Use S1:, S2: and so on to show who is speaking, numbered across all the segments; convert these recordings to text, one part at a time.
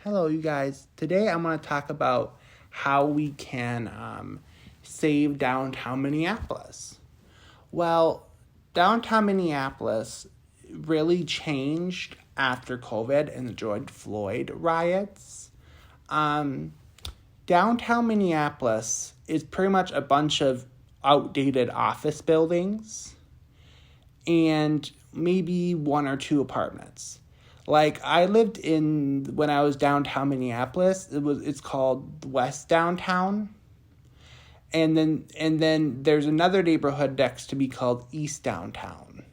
S1: Hello, you guys. Today I'm going to talk about how we can save downtown Minneapolis. Well, downtown Minneapolis really changed after COVID and the George Floyd riots. Downtown Minneapolis is pretty much a bunch of outdated office buildings and maybe one or two apartments. Like, I lived when I was downtown Minneapolis, it's called West Downtown. And then there's another neighborhood next to me called East Downtown.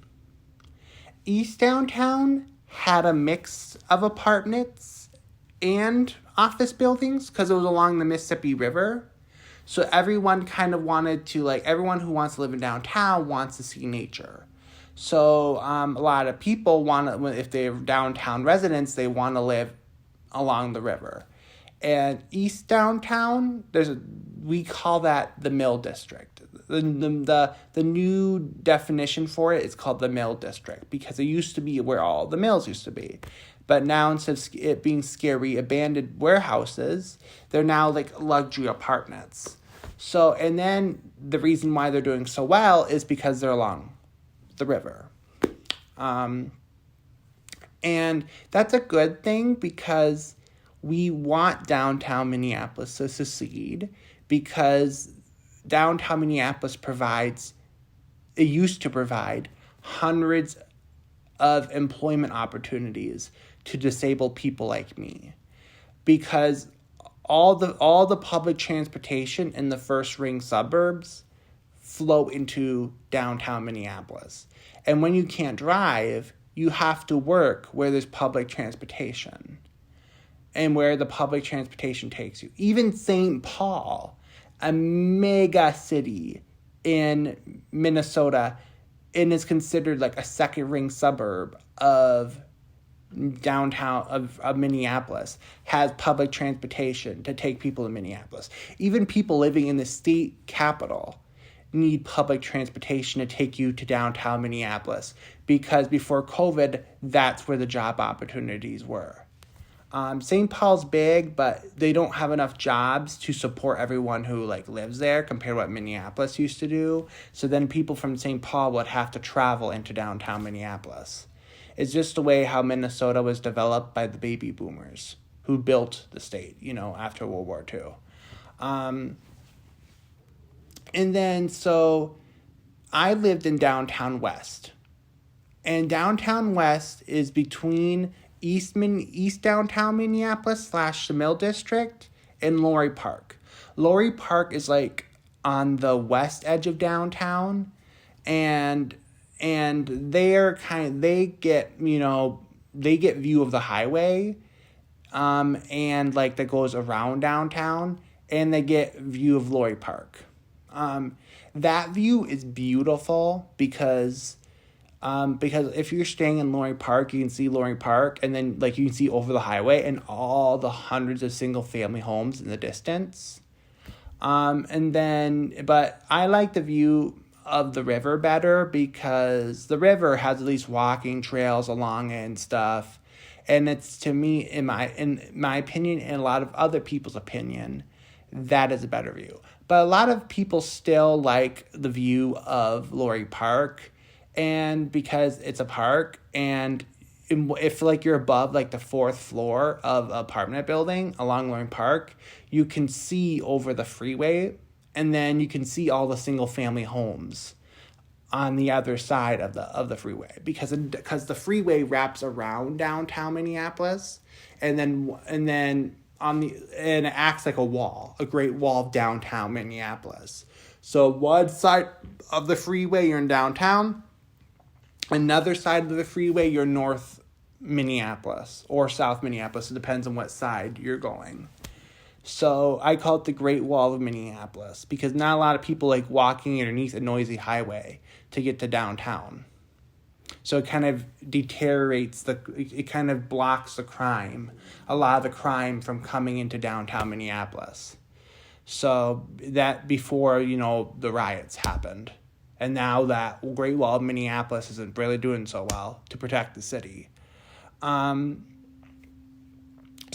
S1: East Downtown had a mix of apartments and office buildings because it was along the Mississippi River. So everyone kind of wanted to, everyone who wants to live in downtown wants to see nature. So a lot of people if they're downtown residents, they want to live along the river. And East Downtown, we call that the Mill District. The new definition for it is called the Mill District because it used to be where all the mills used to be. But now, instead of it being scary abandoned warehouses, they're now like luxury apartments. So, and then the reason why they're doing so well is because they're along the river. And that's a good thing because we want downtown Minneapolis to succeed because downtown Minneapolis used to provide hundreds of employment opportunities to disabled people like me because all the public transportation in the first ring suburbs flow into downtown Minneapolis. And when you can't drive, you have to work where there's public transportation and where the public transportation takes you. Even St. Paul, a mega city in Minnesota, and is considered like a second ring suburb of downtown of Minneapolis, has public transportation to take people to Minneapolis. Even people living in the state capital need public transportation to take you to downtown Minneapolis because before COVID, that's where the job opportunities were. St. Paul's big, but they don't have enough jobs to support everyone who lives there compared to what Minneapolis used to do. So then people from St. Paul would have to travel into downtown Minneapolis. It's just the way how Minnesota was developed by the baby boomers who built the state, after World War II. And then, so I lived in downtown West. And downtown West is between East Downtown Minneapolis / the Mill District and Lowry Park. Lowry Park is on the west edge of downtown. And they get view of the highway. And that goes around downtown. And they get view of Lowry Park. That view is beautiful because if you're staying in Lowry Park, you can see Lowry Park, and then you can see over the highway and all the hundreds of single family homes in the distance. But I like the view of the river better because the river has at least walking trails along it and stuff. And it's, to me, in my opinion, and a lot of other people's opinion, that is a better view. But a lot of people still like the view of Lowry Park, and because it's a park, and if you're above the fourth floor of an apartment building along Lowry Park, you can see over the freeway, and then you can see all the single family homes on the other side of the freeway because the freeway wraps around downtown Minneapolis, and then and it acts like a great wall of downtown Minneapolis. So one side of the freeway, you're in downtown. Another side of the freeway, you're north Minneapolis or south Minneapolis. It depends on what side you're going. So I call it the Great Wall of Minneapolis because not a lot of people like walking underneath a noisy highway to get to downtown. So it kind of deteriorates it kind of blocks a lot of the crime from coming into downtown Minneapolis. So that before, the riots happened. And now that Great Wall of Minneapolis isn't really doing so well to protect the city.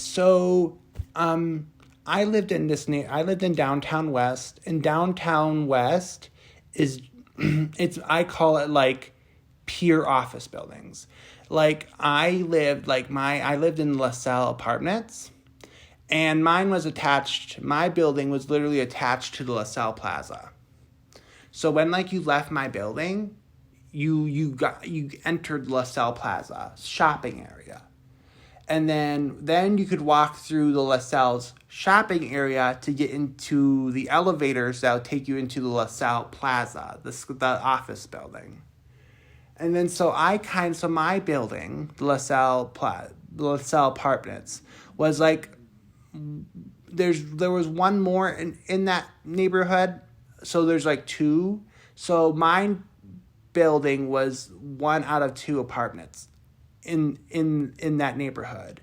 S1: So, I lived in downtown West, and downtown West is, I call it like pure office buildings. Like I lived in LaSalle Apartments, and my building was literally attached to the LaSalle Plaza. So when like you left my building, you entered LaSalle Plaza shopping area. And then you could walk through the LaSalle's shopping area to get into the elevators that would take you into the LaSalle Plaza, the office building. And then so my building, the LaSalle Apartments, was like, there was one more in that neighborhood, so there's like two. So my building was one out of two apartments in that neighborhood.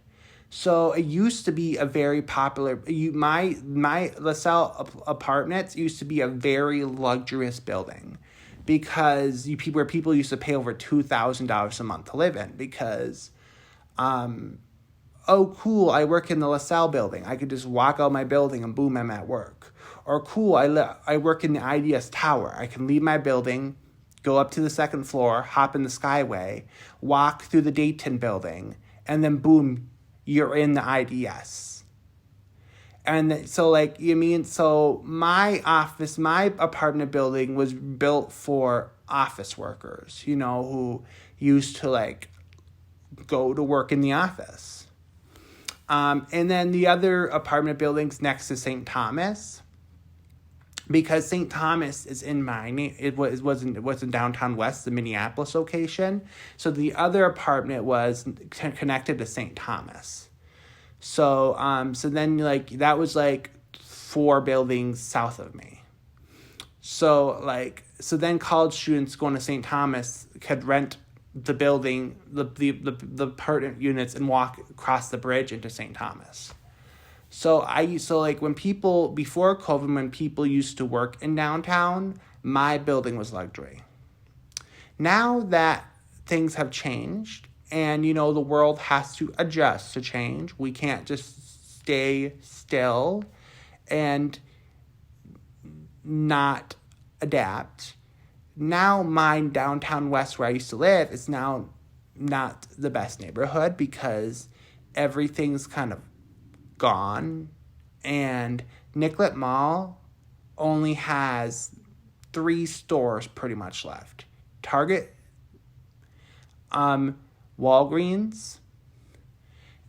S1: So it used to be a very popular, my LaSalle Apartments used to be a very luxurious building, because where people used to pay over $2,000 a month to live in, because oh cool, I work in the LaSalle building, I could just walk out my building and boom, I'm at work. Or cool, I work in the IDS tower, I can leave my building, go up to the second floor, hop in the Skyway, walk through the Dayton building, and then boom, you're in the IDS. And so my apartment building was built for office workers, who used to like go to work in the office. And then the other apartment buildings next to St. Thomas, because St. Thomas is in it was in downtown West, the Minneapolis location. So the other apartment was connected to St. Thomas. So then like that was like 4 buildings south of me. So then college students going to St. Thomas could rent the building, the apartment units, and walk across the bridge into St. Thomas. So when people, before COVID, when people used to work in downtown, my building was luxury. Now that things have changed and, the world has to adjust to change, we can't just stay still and not adapt. Now my downtown West, where I used to live, is now not the best neighborhood, because everything's kind of gone, and Nicollet Mall only has 3 stores pretty much left: Target, Walgreens,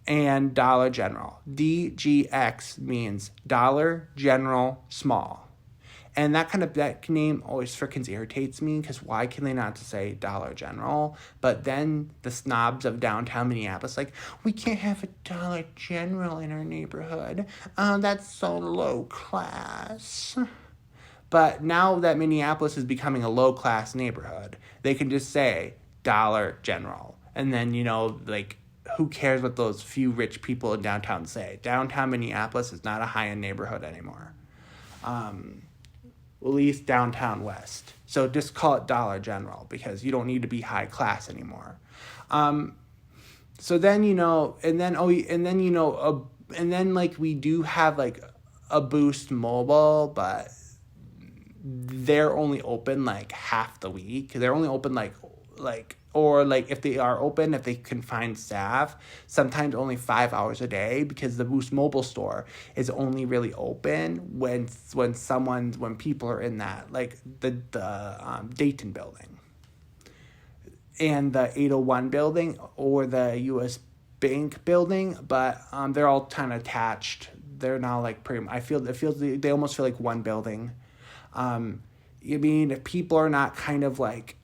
S1: and Dollar General. DGX means Dollar General Small. And that name always freaking irritates me, because why can they not just say Dollar General? But then the snobs of downtown Minneapolis, like, we can't have a Dollar General in our neighborhood. That's so low class. But now that Minneapolis is becoming a low class neighborhood, they can just say Dollar General. And then, who cares what those few rich people in downtown say? Downtown Minneapolis is not a high-end neighborhood anymore. At least downtown West. So just call it Dollar General, because you don't need to be high class anymore. So then, we do have like a Boost Mobile, but they're only open like half the week. They're only open or if they are open, if they can find staff, sometimes only 5 hours a day, because the Boost Mobile store is only really open when people are in that, like the Dayton building and the 801 building or the U.S. Bank building, but they're all kind of attached. They're now like they almost feel like one building. If people are not kind of like,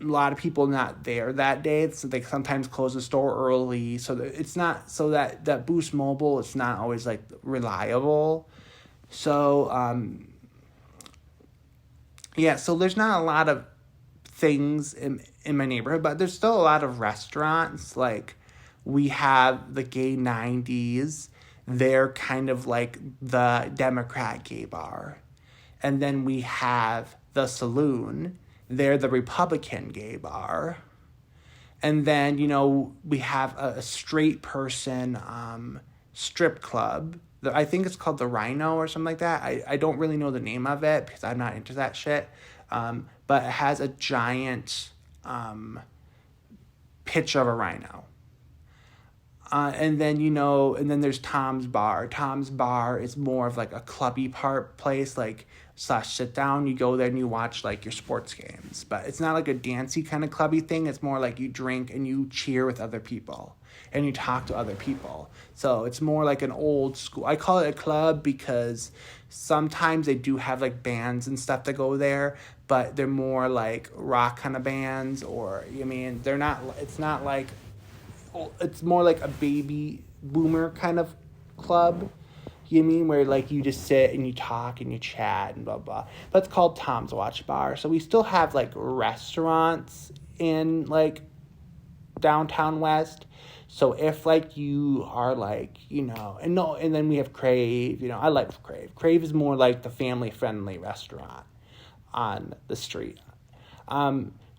S1: a lot of people not there that day, so they sometimes close the store early, so that it's not, so that Boost Mobile, it's not always like reliable. So so there's not a lot of things in my neighborhood, but there's still a lot of restaurants. Like we have the Gay 90s, they're kind of like the Democrat gay bar. And then we have the Saloon, they're the Republican gay bar. And then, we have a straight person strip club. I think it's called the Rhino or something like that. I don't really know the name of it because I'm not into that shit. But it has a giant picture of a rhino. And then there's Tom's Bar. Tom's Bar is more of like a clubby place, like / sit down. You go there and you watch like your sports games. But it's not like a dancey kind of clubby thing. It's more like you drink and you cheer with other people and you talk to other people. So it's more like an old school. I call it a club because sometimes they do have like bands and stuff that go there, but they're more like rock kind of bands, or they're not. It's more like a baby boomer kind of club. Where like you just sit and you talk and you chat and blah blah. But it's called Tom's Watch Bar. So we still have like restaurants in like downtown West. So if like you are like, and then we have Crave. I like Crave. Crave is more like the family friendly restaurant on the street.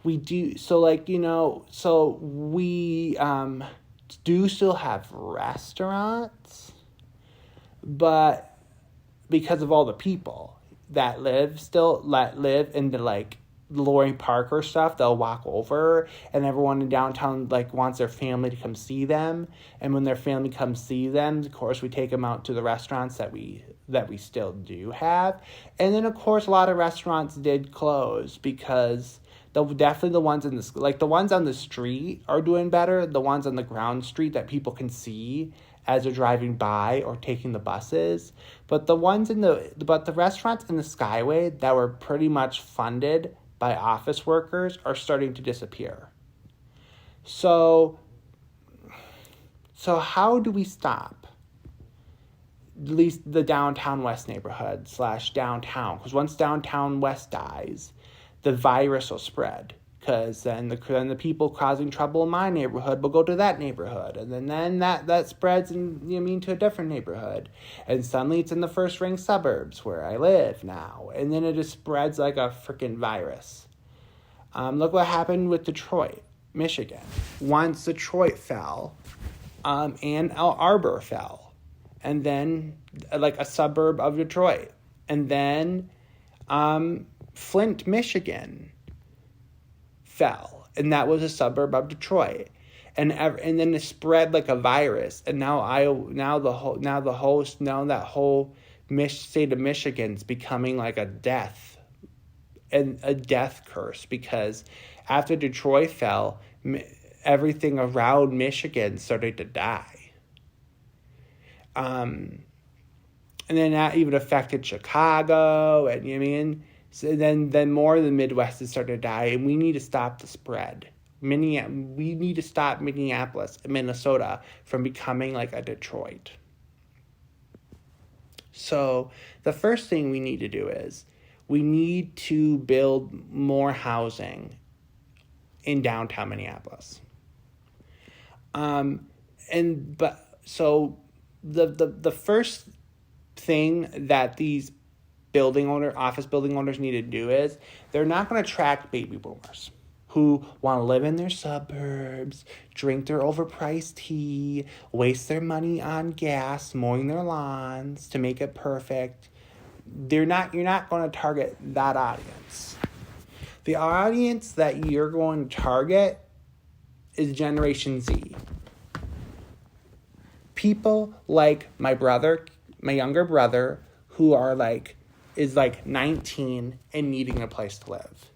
S1: We do, so like, so we do still have restaurants, but because of all the people that live in the like Loring Park or stuff, they'll walk over, and everyone in downtown like wants their family to come see them. And when their family comes see them, of course, we take them out to the restaurants that we still do have. And then of course, a lot of restaurants did close because definitely the ones the ones on the street are doing better. The ones on the ground street that people can see as they're driving by or taking the buses. But the restaurants in the Skyway that were pretty much funded by office workers are starting to disappear. So how do we stop at least the downtown West neighborhood / downtown? Because once downtown West dies, the virus will spread, because then the people causing trouble in my neighborhood will go to that neighborhood, and then that spreads to a different neighborhood, and suddenly it's in the first ring suburbs where I live now, and then it just spreads like a freaking virus. Look what happened with Detroit, Michigan. Once Detroit fell, and Ann Arbor fell, and then like a suburb of Detroit, and then Flint, Michigan fell, and that was a suburb of Detroit, and then it spread like a virus, and that whole state of Michigan's becoming like a death curse, because after Detroit fell, everything around Michigan started to die. And then that even affected Chicago, and so then more of the Midwest has started to die, and we need to stop the spread. We need to stop Minneapolis and Minnesota from becoming like a Detroit. So the first thing we need to do is we need to build more housing in downtown Minneapolis. So the first thing that these office building owners need to do is they're not going to attract baby boomers who want to live in their suburbs, drink their overpriced tea, waste their money on gas, mowing their lawns to make it perfect. You're not going to target that audience. The audience that you're going to target is Generation Z. People like my younger brother, who is 19 and needing a place to live.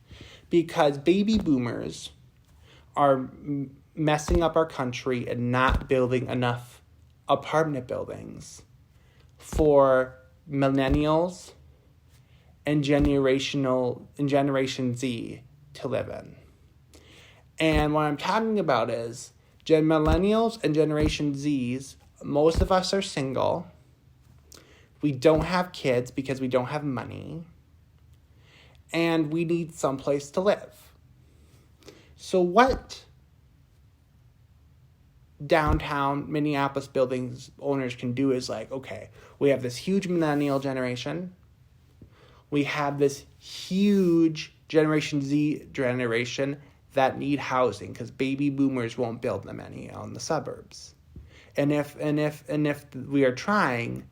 S1: Because baby boomers are messing up our country and not building enough apartment buildings for millennials and Generation Z to live in. And what I'm talking about is millennials and Generation Zs, most of us are single. We don't have kids because we don't have money. And we need someplace to live. So what downtown Minneapolis buildings owners can do is okay, we have this huge millennial generation. We have this huge Generation Z generation that need housing because baby boomers won't build them any on the suburbs. And if we are trying,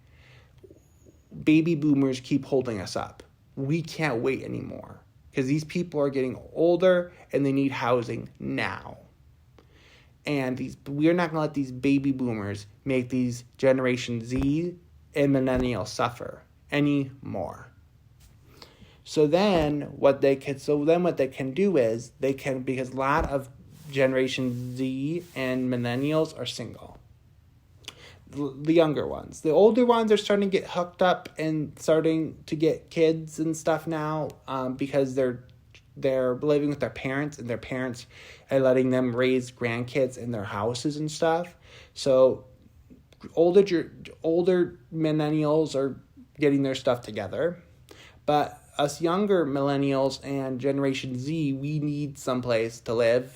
S1: baby boomers keep holding us up. We can't wait anymore because these people are getting older and they need housing now. And we're not going to let these baby boomers make these Generation Z and millennials suffer anymore. So then what they can do is because a lot of Generation Z and millennials are single. The younger ones. The older ones are starting to get hooked up and starting to get kids and stuff now, because they're living with their parents, and their parents are letting them raise grandkids in their houses and stuff. So older millennials are getting their stuff together, but us younger millennials and Generation Z, we need someplace to live,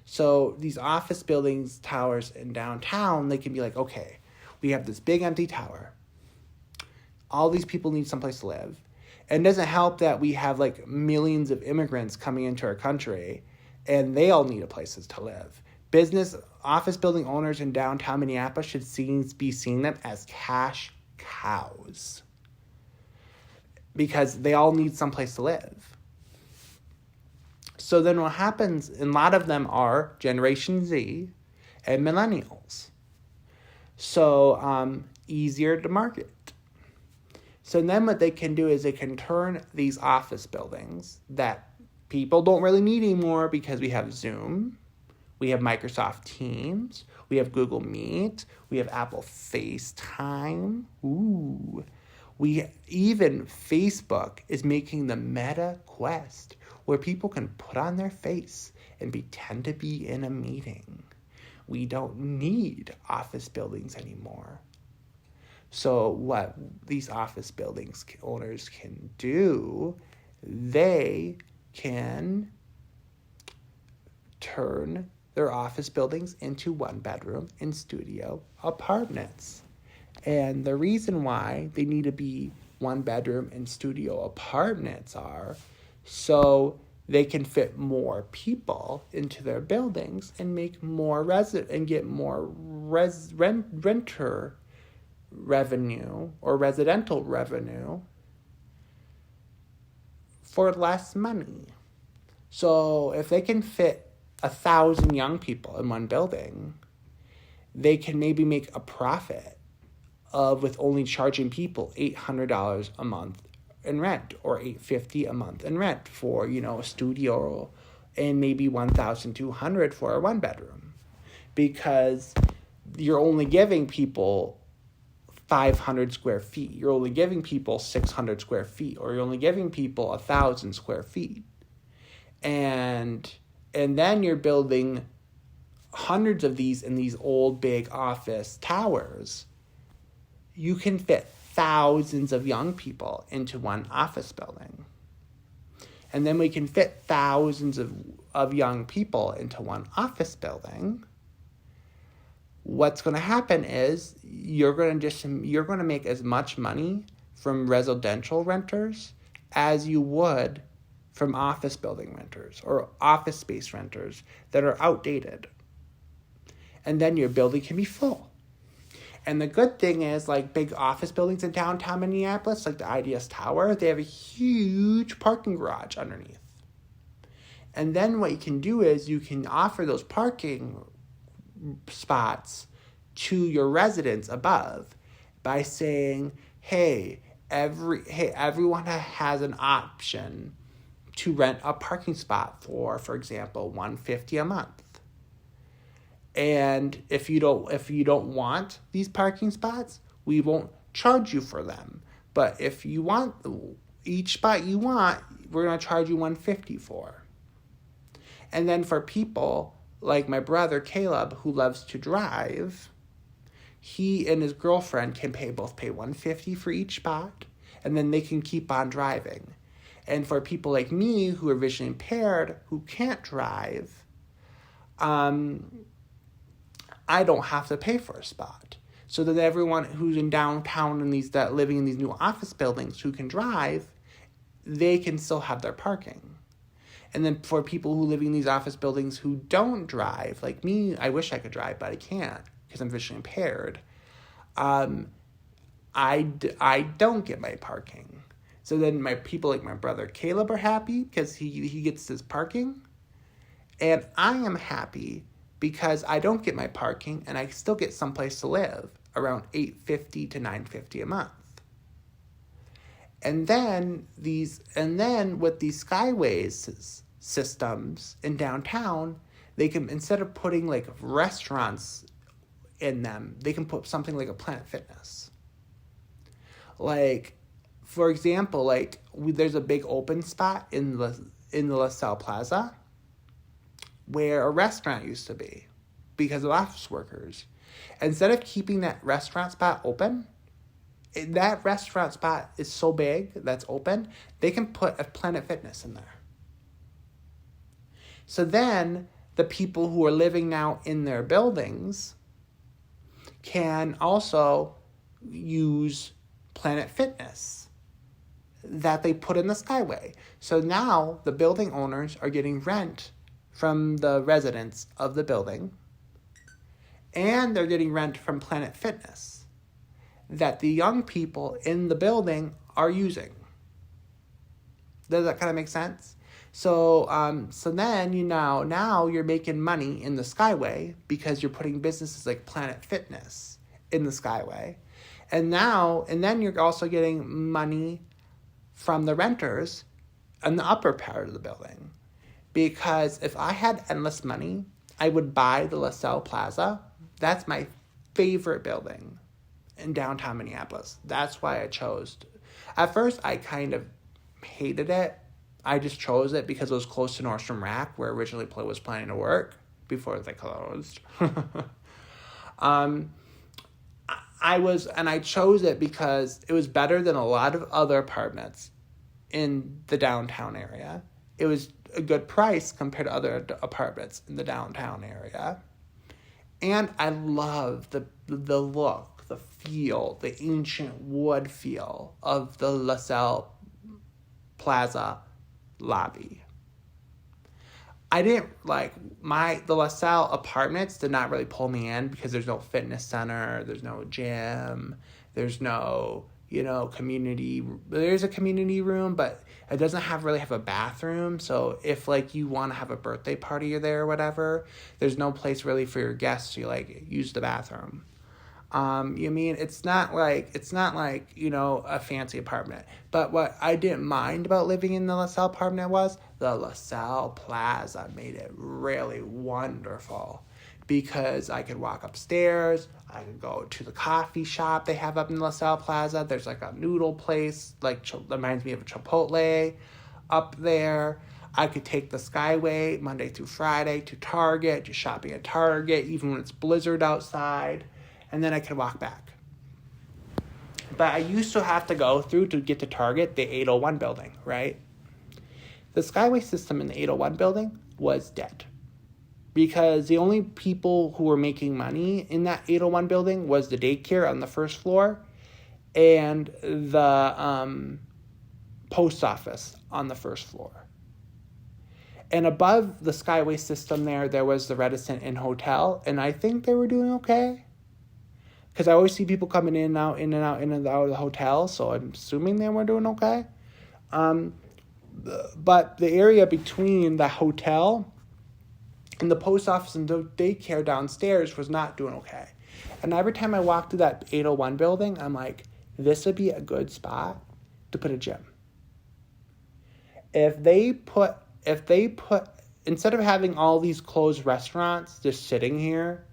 S1: So these office buildings, towers in downtown, they can be like, okay, we have this big empty tower. All these people need someplace to live. And it doesn't help that we have like millions of immigrants coming into our country, and they all need places to live. Office building owners in downtown Minneapolis should be seeing them as cash cows, because they all need someplace to live. So then what happens, and a lot of them are Generation Z and millennials. So easier to market. So then what they can do is they can turn these office buildings that people don't really need anymore, because we have Zoom, we have Microsoft Teams, we have Google Meet, we have Apple FaceTime. Even Facebook is making the Meta Quest, where people can put on their face and pretend to be in a meeting. We don't need office buildings anymore. So what these office buildings owners can do, they can turn their office buildings into one-bedroom and studio apartments. And the reason why they need to be one-bedroom and studio apartments are so they can fit more people into their buildings and make more get more renter revenue or residential revenue for less money. So if they can fit 1,000 young people in one building, they can maybe make a profit with only charging people $800 a month in rent, or $850 a month in rent for, a studio, and maybe $1,200 for a one bedroom, because you're only giving people 500 square feet. You're only giving people 600 square feet, or you're only giving people 1,000 square feet. And then you're building hundreds of these in these old big office towers. You can fit thousands of young people into one office building. And then we can fit thousands of young people into one office building. What's going to happen is you're going to make as much money from residential renters as you would from office building renters or office space renters that are outdated. And then your building can be full. And the good thing is, like big office buildings in downtown Minneapolis, like the IDS Tower, they have a huge parking garage underneath. And then what you can do is you can offer those parking spots to your residents above by saying, hey, everyone has an option to rent a parking spot for example, $150 a month. And if you don't want these parking spots, we won't charge you for them. But if you want each spot you want, we're going to charge you $150 for. And then for people like my brother Caleb, who loves to drive, he and his girlfriend can both pay $150 for each spot, and then they can keep on driving. And for people like me who are visually impaired, who can't drive, I don't have to pay for a spot. So that everyone who's in downtown and living in these new office buildings who can drive, they can still have their parking. And then for people who live in these office buildings who don't drive, like me, I wish I could drive, but I can't because I'm visually impaired, I don't get my parking. So then my people like my brother Caleb are happy because he gets his parking. And I am happy because I don't get my parking and I still get someplace to live around $850 to $950 a month. And then with these skyways systems in downtown, they can, instead of putting like restaurants in them, they can put something like a Planet Fitness. Like, for example, there's a big open spot in the LaSalle Plaza where a restaurant used to be because of office workers. Instead of keeping that restaurant spot open, that restaurant spot is so big that's open, they can put a Planet Fitness in there. So then the people who are living now in their buildings can also use Planet Fitness that they put in the Skyway. So now the building owners are getting rent from the residents of the building, and they're getting rent from Planet Fitness that the young people in the building are using. Does that kind of make sense? So then now you're making money in the Skyway because you're putting businesses like Planet Fitness in the Skyway. And then you're also getting money from the renters in the upper part of the building. Because if I had endless money, I would buy the LaSalle Plaza. That's my favorite building in downtown Minneapolis. That's why I chose. At first, I kind of hated it. I just chose it because it was close to Nordstrom Rack, where originally Play was planning to work before they closed. I chose it because it was better than a lot of other apartments in the downtown area. It was a good price compared to other apartments in the downtown area. And I love the look, the feel, the ancient wood feel of the LaSalle Plaza lobby. I didn't the LaSalle apartments did not really pull me in because there's no fitness center, there's no gym, there's no, community. There's a community room, but it doesn't really have a bathroom. So if you want to have a birthday party there or whatever, there's no place really for your guests to use the bathroom. It's not like a fancy apartment. But what I didn't mind about living in the LaSalle apartment was the LaSalle Plaza made it really wonderful because I could walk upstairs, I could go to the coffee shop they have up in LaSalle Plaza. There's a noodle place, reminds me of a Chipotle up there. I could take the Skyway Monday through Friday to Target, just shopping at Target, even when it's blizzard outside. And then I could walk back. But I used to have to go through to get to Target, the 801 building, right? The Skyway system in the 801 building was dead. Because the only people who were making money in that 801 building was the daycare on the first floor and the post office on the first floor. And above the Skyway system there was the Reticent Inn Hotel, and I think they were doing okay. Because I always see people coming in and out of the hotel, so I'm assuming they were doing okay. But the area between the hotel and the post office and the daycare downstairs was not doing okay. And every time I walked through that 801 building, I'm like, this would be a good spot to put a gym. If they put, instead of having all these closed restaurants just sitting here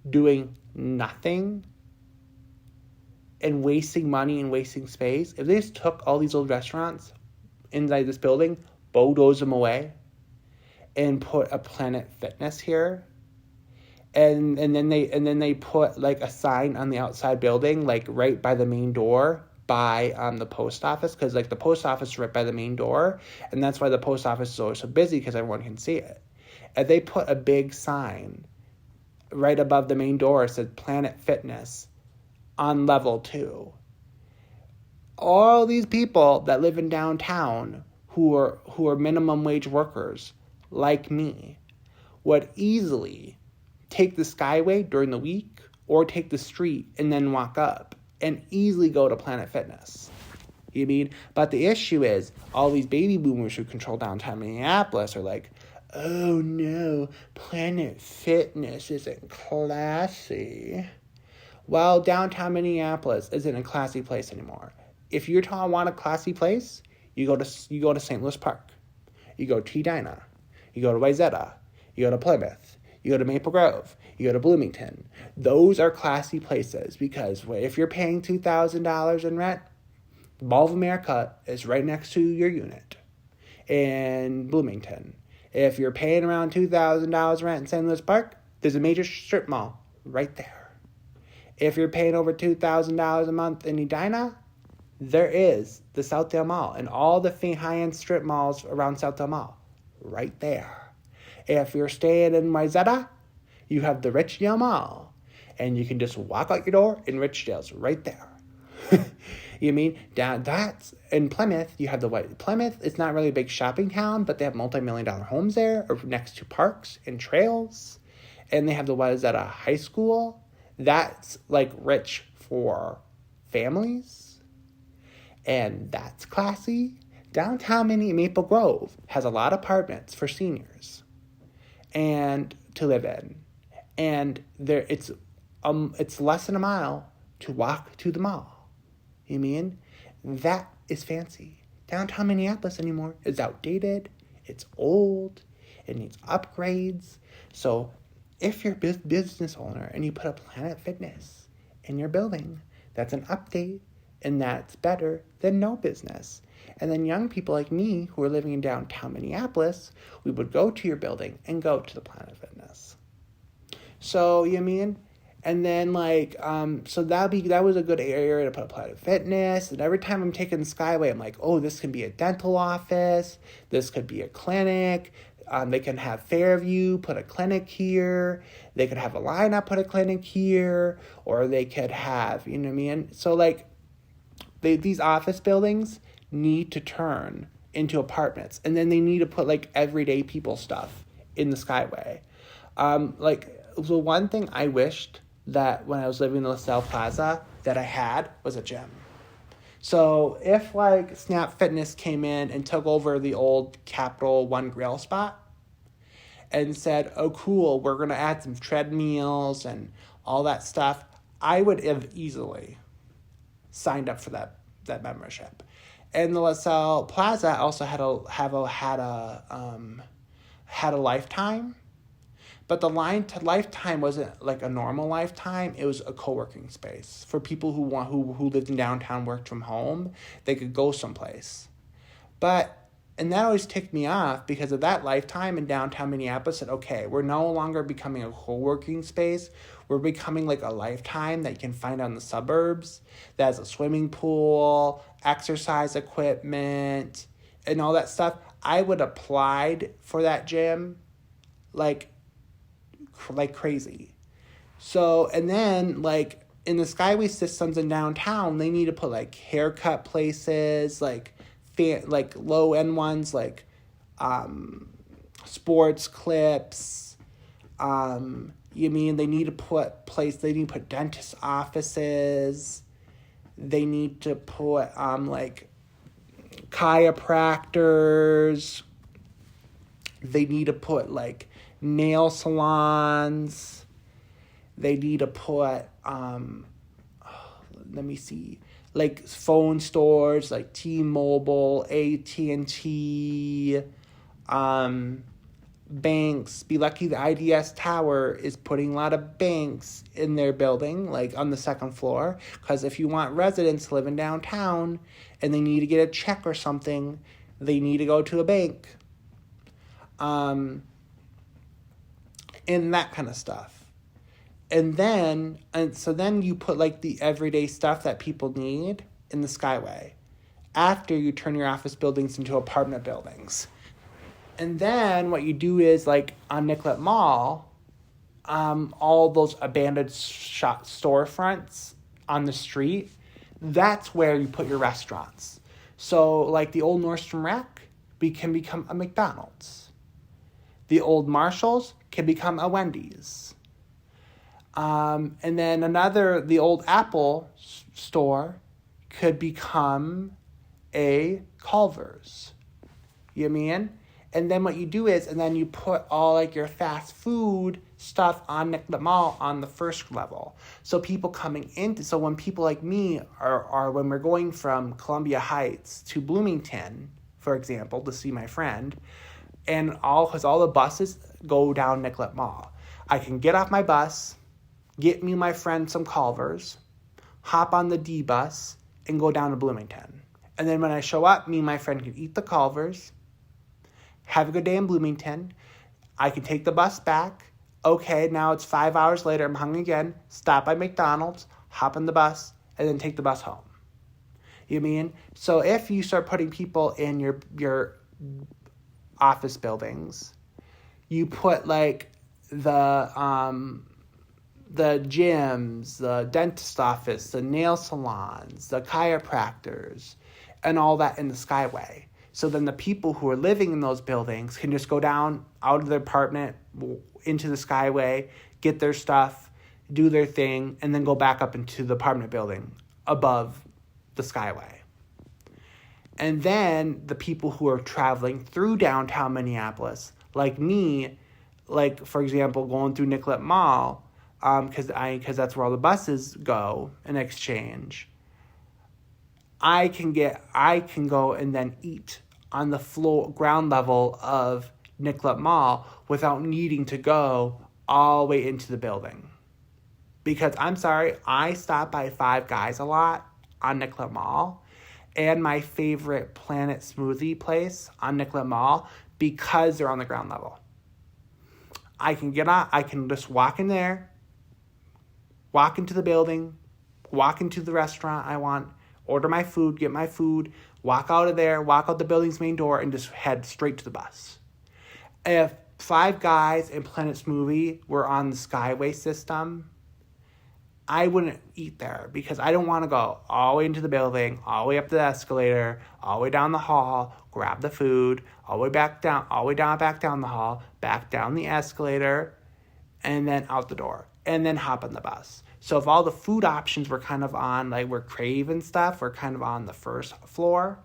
S1: doing nothing and wasting money and wasting space, if they just took all these old restaurants inside this building, bulldoze them away, and put a Planet Fitness here, and then they put a sign on the outside building, right by the main door by the post office, because the post office is right by the main door, and that's why the post office is always so busy, because everyone can see it. And they put a big sign right above the main door, said Planet Fitness on level 2. All these people that live in downtown who are minimum wage workers like me would easily take the Skyway during the week or take the street and then walk up and easily go to Planet Fitness. You mean? But the issue is all these baby boomers who control downtown Minneapolis are like, oh no, Planet Fitness isn't classy. Well, downtown Minneapolis isn't a classy place anymore. If you want a classy place, you go to St. Louis Park. You go to Edina. You go to Wayzata. You go to Plymouth. You go to Maple Grove. You go to Bloomington. Those are classy places because if you're paying $2,000 in rent, the Mall of America is right next to your unit in Bloomington. If you're paying around $2,000 rent in St. Louis Park, there's a major strip mall right there. If you're paying over $2,000 a month in Edina, there is the Southdale Mall and all the high-end strip malls around Southdale Mall right there. If you're staying in Wayzata, you have the Richdale Mall, and you can just walk out your door and Richdale's right there. You mean that's in Plymouth? You have the White Plymouth. It's not really a big shopping town, but they have multi-million-dollar homes there, or next to parks and trails, and they have the Wayzata High School. That's like rich for families, and that's classy. Downtown Maple Grove has a lot of apartments for seniors, and to live in, and there it's less than a mile to walk to the mall. You mean? That is fancy. Downtown Minneapolis anymore is outdated, it's old, it needs upgrades. So if you're a business owner and you put a Planet Fitness in your building, that's an update, and that's better than no business. And then young people like me who are living in downtown Minneapolis, we would go to your building and go to the Planet Fitness. So, you mean? And then, so that was a good area to put a Planet Fitness. And every time I'm taking the Skyway, I'm like, oh, this can be a dental office. This could be a clinic. They can have Fairview, put a clinic here. They could have a lineup, put a clinic here. Or they could have, you know what I mean? So, these office buildings need to turn into apartments. And then they need to put, everyday people stuff in the Skyway. The one thing I wished that when I was living in the LaSalle Plaza that I had was a gym. So if Snap Fitness came in and took over the old Capital One Grill spot and said, oh cool, we're going to add some treadmills and all that stuff, I would have easily signed up for that membership. And the LaSalle Plaza also had a Lifetime. But the Lifetime wasn't a normal Lifetime. It was a co-working space for people who lived in downtown, worked from home. They could go someplace. And that always ticked me off because of that Lifetime in downtown Minneapolis said, okay, we're no longer becoming a co-working space. We're becoming a Lifetime that you can find out in the suburbs that has a swimming pool, exercise equipment, and all that stuff. I would have applied for that gym like crazy. So, and then in the Skyway systems in downtown, they need to put haircut places, low end ones, sports clips. They need to put dentist offices. They need to put chiropractors. They need to put nail salons. They need to put phone stores T-Mobile, AT&T, banks. Be lucky the IDS Tower is putting a lot of banks in their building, on the second floor, because if you want residents to live in downtown and they need to get a check or something, they need to go to a bank. And that kind of stuff. And so then you put the everyday stuff that people need in the Skyway after you turn your office buildings into apartment buildings. And then what you do is on Nicollet Mall, all those abandoned storefronts on the street, that's where you put your restaurants. So the old Nordstrom Rack can become a McDonald's. The old Marshalls can become a Wendy's. And then the old Apple store could become a Culver's. You know what I mean? And then what you do is, and then you put all like your fast food stuff on Nicollet Mall on the first level. So people coming into, so when people like me are when we're going from Columbia Heights to Bloomington, for example, to see my friend, because all the buses go down Nicollet Mall. I can get off my bus, get me and my friend some Culver's, hop on the D bus, and go down to Bloomington. And then when I show up, me and my friend can eat the Culver's, have a good day in Bloomington. I can take the bus back. Okay, now it's 5 hours later. I'm hungry again. Stop by McDonald's, hop on the bus, and then take the bus home. You know what I mean? So if you start putting people in your office buildings, you put like the gyms, the dentist office, the nail salons, the chiropractors, and all that in the Skyway. So then the people who are living in those buildings can just go down out of their apartment into the Skyway, get their stuff, do their thing, and then go back up into the apartment building above the Skyway. And then the people who are traveling through downtown Minneapolis, like me, like, for example, going through Nicollet Mall, because that's where all the buses go and exchange, I can go and then eat on the ground level of Nicollet Mall without needing to go all the way into the building. Because I'm sorry, I stop by Five Guys a lot on Nicollet Mall, and my favorite Planet Smoothie place on Nicollet Mall, because they're on the ground level. I can just walk in there, walk into the building, walk into the restaurant I want, order my food, get my food, walk out of there, walk out the building's main door, and just head straight to the bus. If Five Guys and Planet Smoothie were on the Skyway system, I wouldn't eat there because I don't want to go all the way into the building, all the way up the escalator, all the way down the hall, grab the food, all the way back down the hall, back down the escalator, and then out the door, and then hop on the bus. So if all the food options were kind of on, like we're Crave and stuff, we're kind of on the first floor,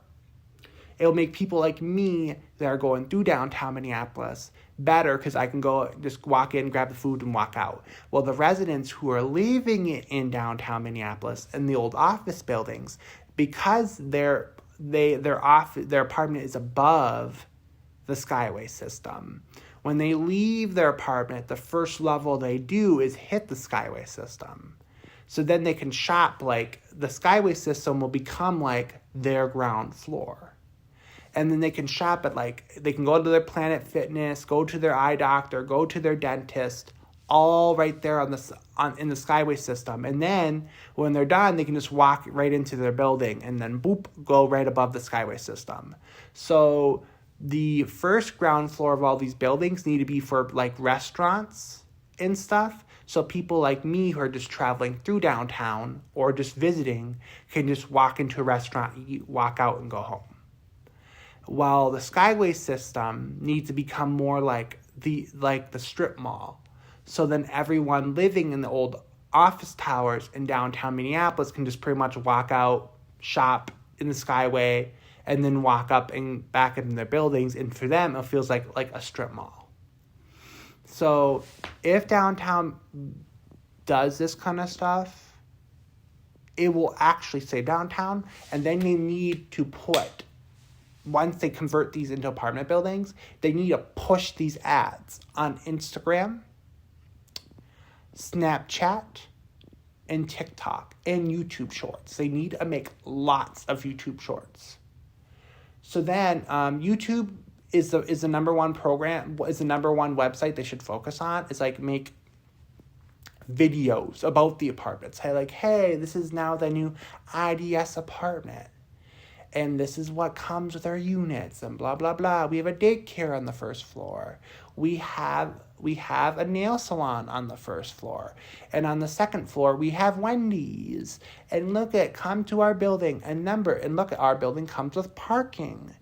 S1: it'll make people like me that are going through downtown Minneapolis better because I can go just walk in, grab the food, and walk out. Well, the residents who are living in downtown Minneapolis in the old office buildings, because their apartment is above the Skyway system, when they leave their apartment, the first level they do is hit the Skyway system. So then they can shop, like, the Skyway system will become like their ground floor. And then they can shop at, like, they can go to their Planet Fitness, go to their eye doctor, go to their dentist, all right there in the Skyway system. And then when they're done, they can just walk right into their building and then boop, go right above the Skyway system. So the first ground floor of all these buildings need to be for like restaurants and stuff. So people like me who are just traveling through downtown or just visiting can just walk into a restaurant, eat, walk out, and go home. While the Skyway system needs to become more like the strip mall. So then everyone living in the old office towers in downtown Minneapolis can just pretty much walk out, shop in the Skyway, and then walk up and back into their buildings. And for them, it feels like a strip mall. So if downtown does this kind of stuff, it will actually say downtown. And then they need to put, once they convert these into apartment buildings, they need to push these ads on Instagram, Snapchat, and TikTok, and YouTube Shorts. They need to make lots of YouTube Shorts. So then YouTube is the number one program, is the number one website they should focus on. It's like make videos about the apartments. Hey, this is now the new IDS apartment. And this is what comes with our units and blah, blah, blah. We have a daycare on the first floor. We have a nail salon on the first floor. And on the second floor, we have Wendy's. And come to our building and look at our building comes with parking.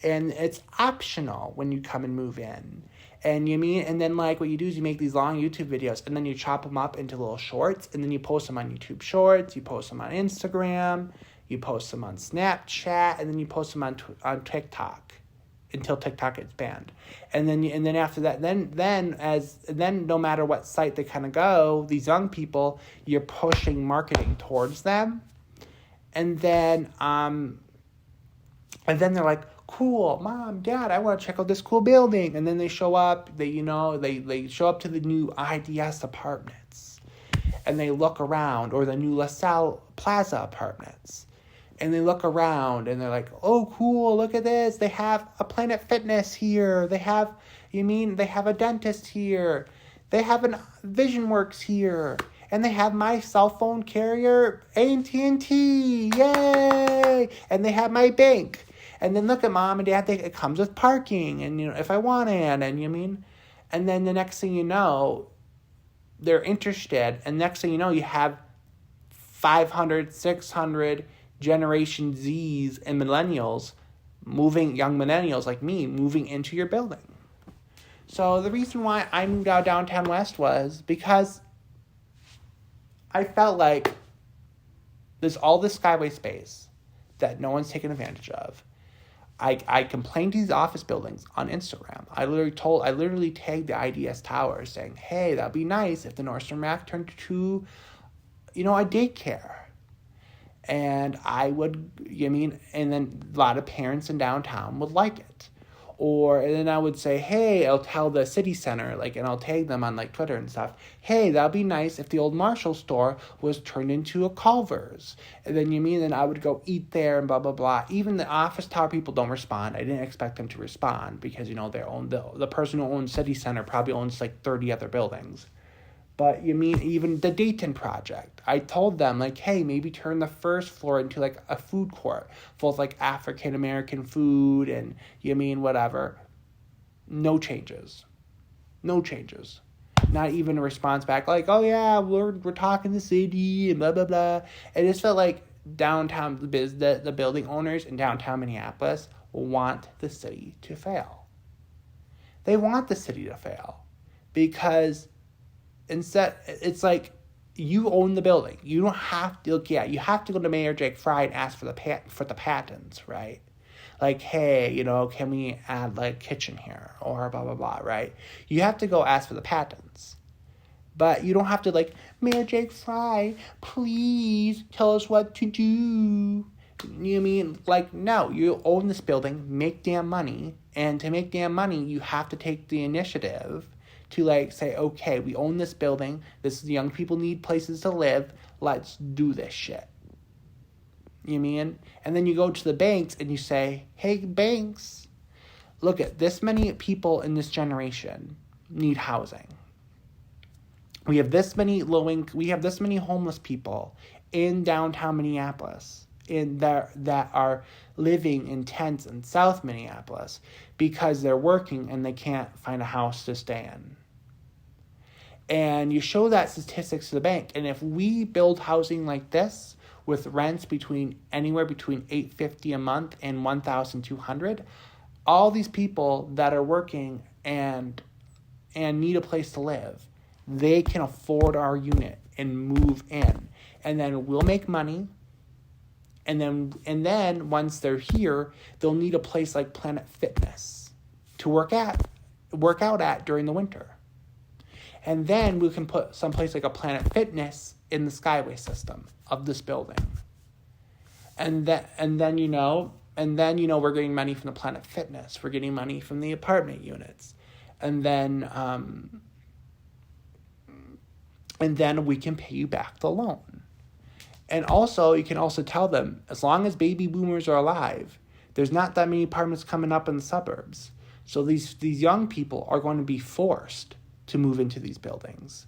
S1: And it's optional when you come and move in. And then like what you do is you make these long YouTube videos and then you chop them up into little shorts and then you post them on YouTube Shorts, you post them on Instagram, you post them on Snapchat, and then you post them on TikTok until TikTok gets banned. And then after that, then no matter what site they kind of go, these young people, you're pushing marketing towards them. And then they're like, cool, Mom, Dad, I want to check out this cool building. And then they show up, they show up to the new IDS apartments. And they look around, or the new LaSalle Plaza apartments. And they look around, and they're like, oh, cool, look at this. They have a Planet Fitness here. They have a dentist here. They have a Vision Works here. And they have my cell phone carrier, AT&T, yay! And they have my bank. And then look at Mom and Dad, it comes with parking, and if I want it, and and then the next thing you know, they're interested, and next thing you know, you have 500, 600 Generation Zs and millennials young millennials like me, moving into your building. So the reason why I moved out downtown West was because I felt like there's all this skyway space that no one's taken advantage of. I complained to these office buildings on Instagram. I literally tagged the IDS Tower saying, hey, that'd be nice if the Nordstrom Rack turned to, a daycare. And and then a lot of parents in downtown would like it. And then I would say, hey, I'll tell the city center, and I'll tag them on, Twitter and stuff. Hey, that'd be nice if the old Marshall store was turned into a Culver's. And then then I would go eat there and blah, blah, blah. Even the office tower people don't respond. I didn't expect them to respond because, the person who owns city center probably owns, 30 other buildings. But even the Dayton project, I told them, hey, maybe turn the first floor into, a food court full of, African-American food and, whatever. No changes. Not even a response back, oh, yeah, we're talking the city and blah, blah, blah. It just felt like downtown, the building owners in downtown Minneapolis want the city to fail. They want the city to fail because... instead, it's you own the building. You don't have to you have to go to Mayor Jake Fry and ask for the patents, right? Hey, can we add kitchen here or blah blah blah, right? You have to go ask for the patents. But you don't have to Mayor Jake Fry, please tell us what to do. No, you own this building, make damn money, and to make damn money, you have to take the initiative to say, okay, we own this building. Young people need places to live. Let's do this shit. And then you go to the banks and you say, hey, banks, look at this many people in this generation need housing. We have this many homeless people in downtown Minneapolis that are living in tents in South Minneapolis because they're working and they can't find a house to stay in. And you show that statistics to the bank. And if we build housing like this with rents anywhere between $850 a month and $1,200, all these people that are working and need a place to live, they can afford our unit and move in. And then we'll make money. And then once they're here, they'll need a place like Planet Fitness to work out at during the winter. And then we can put someplace like a Planet Fitness in the skyway system of this building. And then we're getting money from the Planet Fitness. We're getting money from the apartment units. And then we can pay you back the loan. And also, you can also tell them, as long as baby boomers are alive, there's not that many apartments coming up in the suburbs. So these young people are going to be forced to move into these buildings,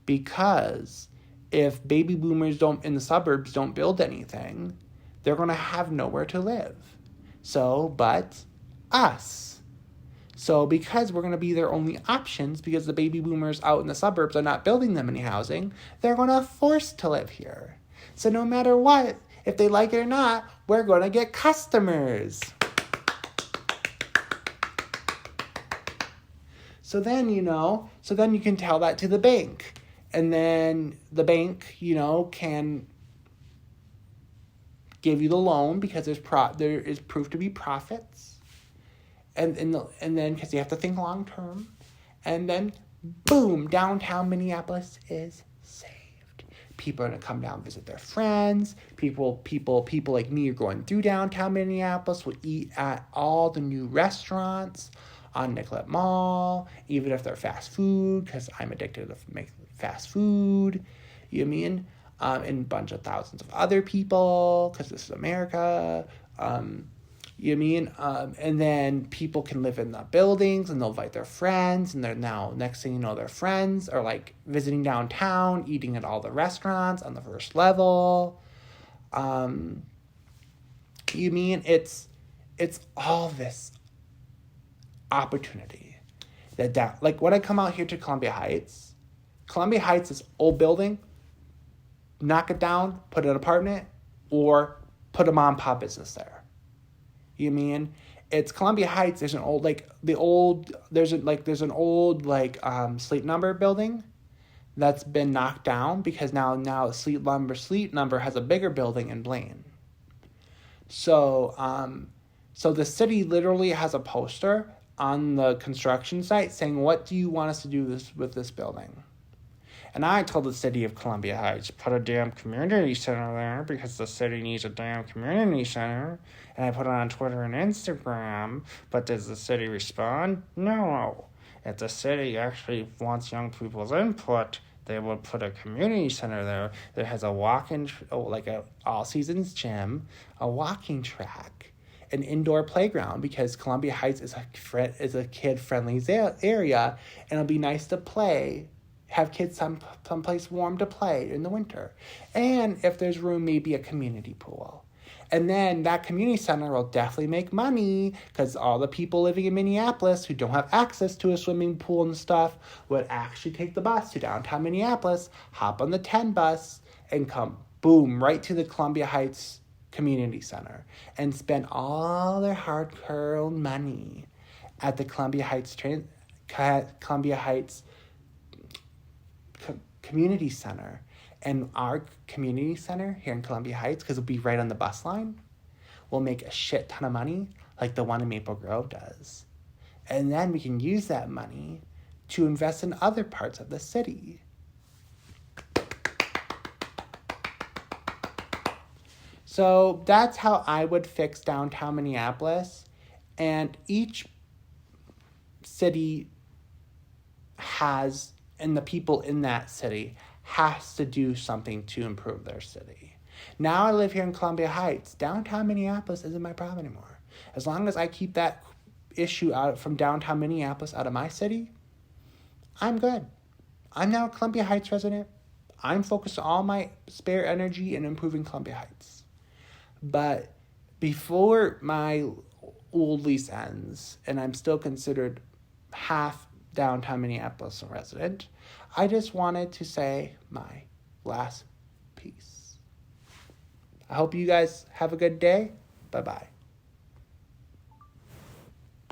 S1: because if baby boomers in the suburbs don't build anything, they're going to have nowhere to live. But us. So because we're going to be their only options, because the baby boomers out in the suburbs are not building them any housing, they're going to force to live here. So no matter what, if they like it or not, we're going to get customers. So then, you can tell that to the bank. And then the bank, can give you the loan because there is proof to be profits. And then because you have to think long term. And then, boom, downtown Minneapolis is saved. People are going to come down and visit their friends. People like me are going through downtown Minneapolis will eat at all the new restaurants on Nicollet Mall, even if they're fast food, because I'm addicted to make fast food. You know what I mean? And a bunch of thousands of other people, because this is America. You know what I mean? And then people can live in the buildings and they'll invite their friends, and they're now, next thing you know, their friends are like visiting downtown, eating at all the restaurants on the first level. You mean it's all this opportunity that like when I come out here to Columbia Heights is old building, knock it down, put an apartment, or put a mom and pop business there. You mean it's Columbia Heights? There's an old there's an old Sleep Number building that's been knocked down because now Sleep Number has a bigger building in Blaine. So the city literally has a poster on the construction site saying, "What do you want us to do with this building?" And I told the city of Columbia Heights, put a damn community center there because the city needs a damn community center. And I put it on Twitter and Instagram. But does the city respond? No. If the city actually wants young people's input, they will put a community center there that has a walk-in, like a all-seasons gym, a walking track, an indoor playground, because Columbia Heights is a kid-friendly area, and it'll be nice to play. Have kids someplace warm to play in the winter. And if there's room, maybe a community pool. And then that community center will definitely make money because all the people living in Minneapolis who don't have access to a swimming pool and stuff would actually take the bus to downtown Minneapolis, hop on the 10 bus, and come, boom, right to the Columbia Heights Community Center and spend all their hard-earned money at the Columbia Heights Community Center. And our community center here in Columbia Heights, because it'll be right on the bus line, will make a shit ton of money like the one in Maple Grove does. And then we can use that money to invest in other parts of the city. So that's how I would fix downtown Minneapolis. And each city has, and the people in that city has to do something to improve their city. Now I live here in Columbia Heights. Downtown Minneapolis isn't my problem anymore. As long as I keep that issue out from downtown Minneapolis out of my city, I'm good. I'm now a Columbia Heights resident. I'm focused all my spare energy in improving Columbia Heights. But before my old lease ends, and I'm still considered half downtown Minneapolis resident, I just wanted to say my last piece. I hope you guys have a good day. Bye-bye.